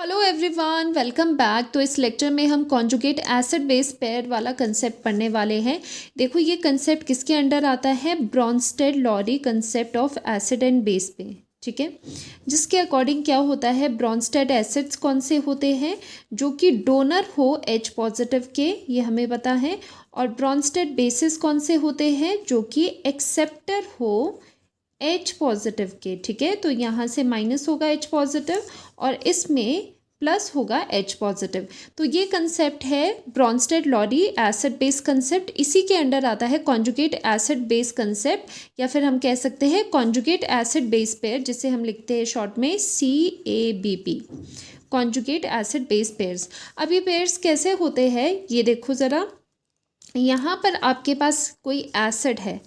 Hello everyone, welcome back. तो इस lecture में हम कॉन्जुगेट एसिड बेस पेयर वाला कंसेप्ट पढ़ने वाले हैं। देखो ये कंसेप्ट किसके अंडर आता है? Brønsted-lorry concept of acid and base पे, ठीक है। जिसके अकॉर्डिंग क्या होता है, ब्रॉन्स्टेड एसिड्स कौन से होते हैं जो कि डोनर हो H पॉजिटिव के, ये हमें पता है। और ब्रॉन्स्टेड बेसिस कौन से होते हैं जो कि एक्सेप्टर हो H पॉजिटिव के, ठीक है। तो यहाँ से माइनस होगा H पॉजिटिव और इसमें प्लस होगा H पॉजिटिव। तो ये कंसेप्ट है ब्रॉन्स्टेड-लॉरी एसिड बेस कंसेप्ट। इसी के अंडर आता है कॉन्जुगेट एसिड बेस कंसेप्ट, या फिर हम कह सकते हैं कॉन्जुगेट एसिड बेस पेयर, जिसे हम लिखते हैं शॉर्ट में CABP, conjugate acid base pairs. अब ये पेयर्स कैसे होते हैं ये देखो ज़रा। यहाँ पर आपके पास कोई एसिड है।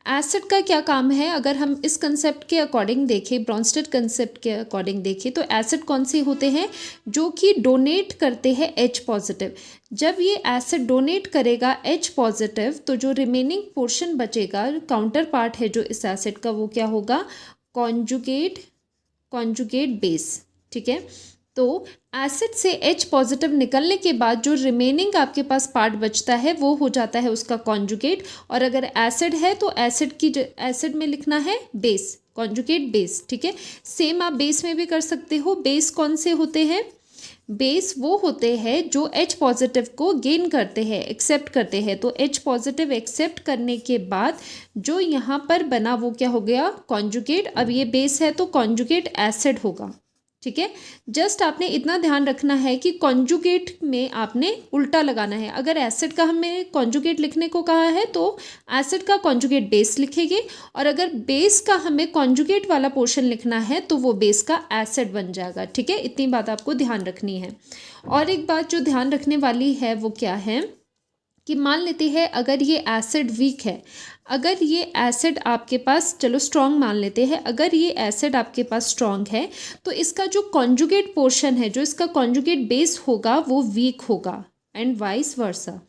एसिड का क्या काम है? अगर हम इस कंसेप्ट के अकॉर्डिंग देखें, ब्रॉन्स्टेड कंसेप्ट के अकॉर्डिंग देखें, तो एसिड कौन से होते हैं जो कि डोनेट करते हैं H पॉजिटिव। जब ये एसिड डोनेट करेगा H पॉजिटिव तो जो रिमेनिंग पोर्शन बचेगा, काउंटर पार्ट है जो इस एसिड का, वो क्या होगा? कॉन्जुगेट बेस, ठीक है। तो एसिड से H पॉजिटिव निकलने के बाद जो रिमेनिंग आपके पास पार्ट बचता है वो हो जाता है उसका कॉन्जुगेट। और अगर एसिड है तो एसिड में लिखना है बेस, कॉन्जुगेट बेस, ठीक है। सेम आप बेस में भी कर सकते हो। बेस कौन से होते हैं? बेस वो होते हैं जो H पॉजिटिव को गेन करते हैं, एक्सेप्ट करते हैं। तो H पॉजिटिव एक्सेप्ट करने के बाद जो यहाँ पर बना वो क्या हो गया? कॉन्जुगेट। अब ये बेस है तो कॉन्जुगेट एसिड होगा, ठीक है। जस्ट आपने इतना ध्यान रखना है कि कॉन्जुगेट में आपने उल्टा लगाना है। अगर एसिड का हमें कॉन्जुगेट लिखने को कहा है तो एसिड का कॉन्जुगेट बेस लिखेंगे, और अगर बेस का हमें कॉन्जुगेट वाला पोर्शन लिखना है तो वो बेस का एसिड बन जाएगा, ठीक है। इतनी बात आपको ध्यान रखनी है। और एक बात जो ध्यान रखने वाली है वो क्या है कि मान लेते हैं अगर ये एसिड वीक है, अगर ये एसिड आपके पास, चलो स्ट्रॉन्ग मान लेते हैं, अगर ये एसिड आपके पास स्ट्रॉन्ग है तो इसका जो कॉन्जुगेट पोर्शन है, जो इसका कॉन्जुगेट बेस होगा वो वीक होगा, एंड वाइस वर्सा,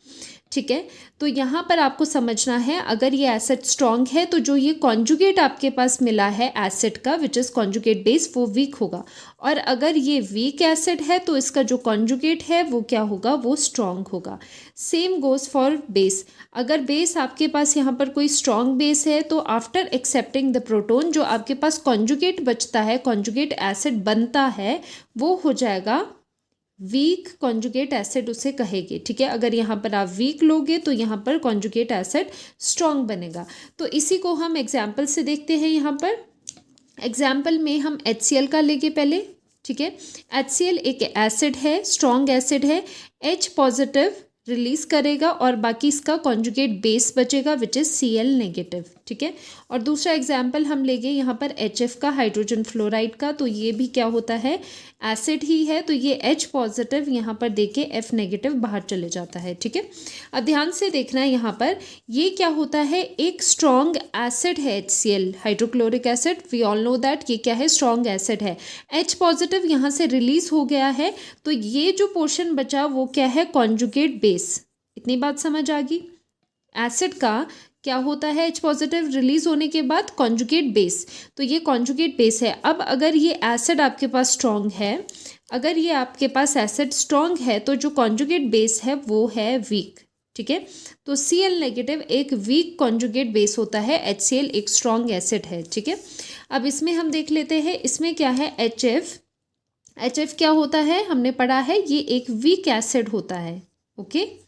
ठीक है। तो यहाँ पर आपको समझना है, अगर ये एसिड स्ट्रॉन्ग है तो जो ये कॉन्जुगेट आपके पास मिला है एसिड का, विच इज़ कॉन्जुगेट बेस, वो वीक होगा। और अगर ये वीक एसिड है तो इसका जो कॉन्जुगेट है वो क्या होगा? वो स्ट्रॉन्ग होगा। Same goes for base. अगर बेस आपके पास यहाँ पर कोई स्ट्रॉन्ग बेस है तो आफ्टर एक्सेप्टिंग द प्रोटोन जो आपके पास कॉन्जुगेट बचता है, कॉन्जुगेट एसिड बनता है, वो हो जाएगा वीक कॉन्जुगेट एसिड, उसे कहेंगे, ठीक है। अगर यहाँ पर आप वीक लोगे तो यहाँ पर कॉन्जुगेट एसिड स्ट्रॉन्ग बनेगा। तो इसी को हम एग्जाम्पल से देखते हैं। यहाँ पर एग्जाम्पल में हम HCl का लेंगे पहले, ठीक है। HCl एक एसिड है, स्ट्रॉन्ग एसिड है, H पॉजिटिव रिलीज करेगा और बाकी इसका कॉन्जुगेट बेस बचेगा विच इज़ Cl नेगेटिव, ठीक है। और दूसरा एग्जाम्पल हम लेंगे यहाँ पर HF का, हाइड्रोजन फ्लोराइड का। तो ये भी क्या होता है? एसिड ही है, तो ये H पॉजिटिव यहाँ पर देके F नेगेटिव बाहर चले जाता है, ठीक है। अब ध्यान से देखना है, यहाँ पर ये क्या होता है? एक स्ट्रॉन्ग एसिड है HCl, hydrochloric acid. We all know that ये क्या है? स्ट्रॉन्ग एसिड है। H पॉजिटिव यहाँ से रिलीज हो गया है, तो ये जो पोर्शन बचा वो क्या है? Conjugate base. इतनी बात समझ आ गई? एसिड का क्या होता है? H पॉजिटिव रिलीज होने के बाद कॉन्जुगेट बेस, तो ये कॉन्जुगेट बेस है। अब अगर ये एसिड आपके पास स्ट्रॉन्ग है, अगर ये आपके पास एसिड स्ट्रॉन्ग है तो जो कॉन्जुगेट बेस है वो है वीक, ठीक है। तो Cl नेगेटिव एक वीक कॉन्जुगेट बेस होता है, HCl एक स्ट्रॉन्ग एसिड है, ठीक है। अब इसमें हम देख लेते हैं, इसमें क्या है? HF क्या होता है? हमने पढ़ा है ये एक वीक एसिड होता है, ओके।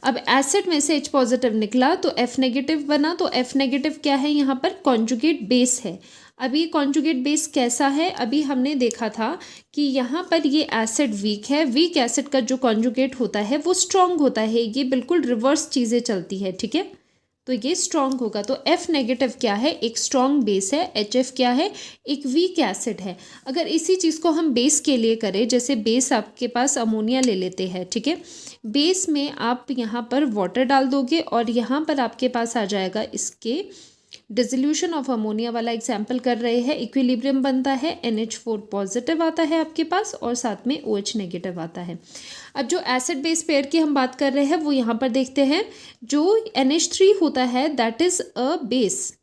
अब एसिड में से H पॉजिटिव निकला तो F नेगेटिव बना, तो F नेगेटिव क्या है? यहाँ पर कॉन्जुगेट बेस है। अभी कॉन्जुगेट बेस कैसा है? अभी हमने देखा था कि यहाँ पर ये एसिड वीक है, वीक एसिड का जो कॉन्जुगेट होता है वो स्ट्रॉन्ग होता है। ये बिल्कुल रिवर्स चीज़ें चलती है, ठीक है। तो ये स्ट्रॉन्ग होगा। तो F नेगेटिव क्या है? एक स्ट्रॉन्ग बेस है। HF क्या है? एक वीक एसिड है। अगर इसी चीज़ को हम बेस के लिए करें, जैसे बेस आपके पास अमोनिया ले लेते हैं, ठीक है। बेस में आप यहाँ पर वाटर डाल दोगे और यहाँ पर आपके पास आ जाएगा इसके डिसोल्यूशन ऑफ अमोनिया वाला एग्जाम्पल कर रहे हैं। इक्विलिब्रियम बनता है, NH4 पॉजिटिव आता है आपके पास और साथ में OH नेगेटिव आता है। अब जो एसिड बेस पेयर की हम बात कर रहे हैं वो यहाँ पर देखते हैं। जो NH3 होता है दैट इज़ अ बेस,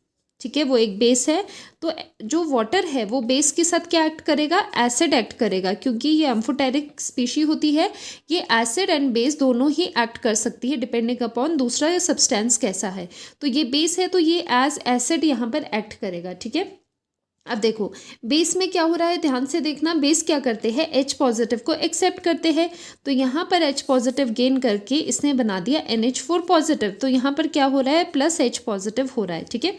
ठीक है, वो एक बेस है। तो जो वाटर है वो बेस के साथ क्या एक्ट करेगा, एसिड एक्ट करेगा, क्योंकि ये एम्फोटेरिक स्पीशी होती है, ये एसिड एंड बेस दोनों ही एक्ट कर सकती है डिपेंडिंग अपॉन दूसरा सब्सटेंस कैसा है। तो ये बेस है तो ये एज एसिड यहाँ पर एक्ट करेगा। ठीक है, अब देखो बेस में क्या हो रहा है, ध्यान से देखना। बेस क्या करते हैं, H पॉजिटिव को एक्सेप्ट करते हैं। तो यहाँ पर H पॉजिटिव गेन करके इसने बना दिया NH4 पॉजिटिव। तो यहाँ पर क्या हो रहा है, प्लस H पॉजिटिव हो रहा है। ठीक है,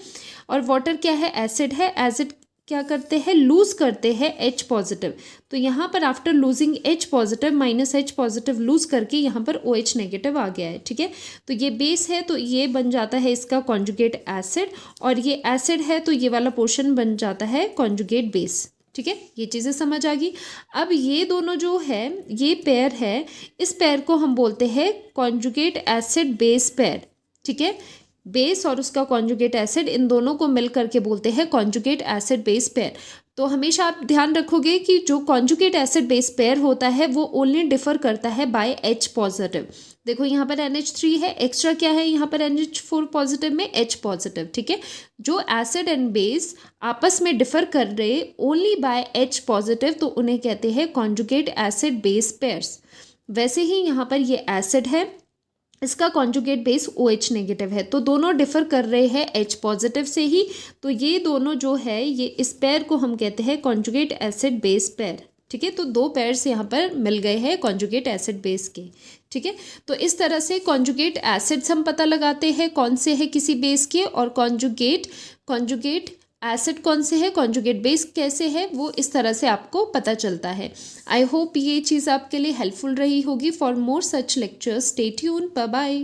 और वाटर क्या है, एसिड है। एसिड क्या करते हैं, लूज करते हैं H पॉजिटिव। तो यहाँ पर after losing H positive minus H positive lose करके यहाँ पर OH नेगेटिव आ गया है। ठीक है, तो ये बेस है तो ये बन जाता है इसका कॉन्जुगेट एसिड, और ये एसिड है तो ये वाला पोर्शन बन जाता है कॉन्जुगेट बेस। ठीक है, ये चीज़ें समझ आ गई। अब ये दोनों जो है, ये पेयर है, इस पेयर को हम बोलते हैं कॉन्जुगेट एसिड बेस पेयर। ठीक है, बेस और उसका कॉन्जुगेट एसिड, इन दोनों को मिल करके बोलते हैं कॉन्जुगेट एसिड बेस पेयर। तो हमेशा आप ध्यान रखोगे कि जो कॉन्जुगेट एसिड बेस पेयर होता है वो ओनली डिफर करता है बाय H पॉजिटिव। देखो यहाँ पर NH3 है, एक्स्ट्रा क्या है यहाँ पर NH4 पॉजिटिव में H पॉजिटिव। ठीक है, जो एसिड एंड बेस आपस में डिफर कर रहे ओनली बाय H पॉजिटिव, तो उन्हें कहते हैं कॉन्जुगेट एसिड बेस पेयर्स। वैसे ही यहाँ पर ये एसिड है, इसका कॉन्जुगेट बेस OH नेगेटिव है, तो दोनों डिफर कर रहे हैं H पॉजिटिव से ही। तो ये दोनों जो है, ये इस पेयर को हम कहते हैं कॉन्जुगेट एसिड बेस पेयर। ठीक है, तो दो पेयर्स यहाँ पर मिल गए हैं कॉन्जुगेट एसिड बेस के। ठीक है, तो इस तरह से कॉन्जुगेट एसिड्स हम पता लगाते हैं कौन से है किसी बेस के, और कॉन्जुगेट एसिड कौन से है, कॉन्जुगेट बेस कैसे है, वो इस तरह से आपको पता चलता है। आई होप ये चीज़ आपके लिए हेल्पफुल रही होगी। For more such lectures stay tuned, bye bye.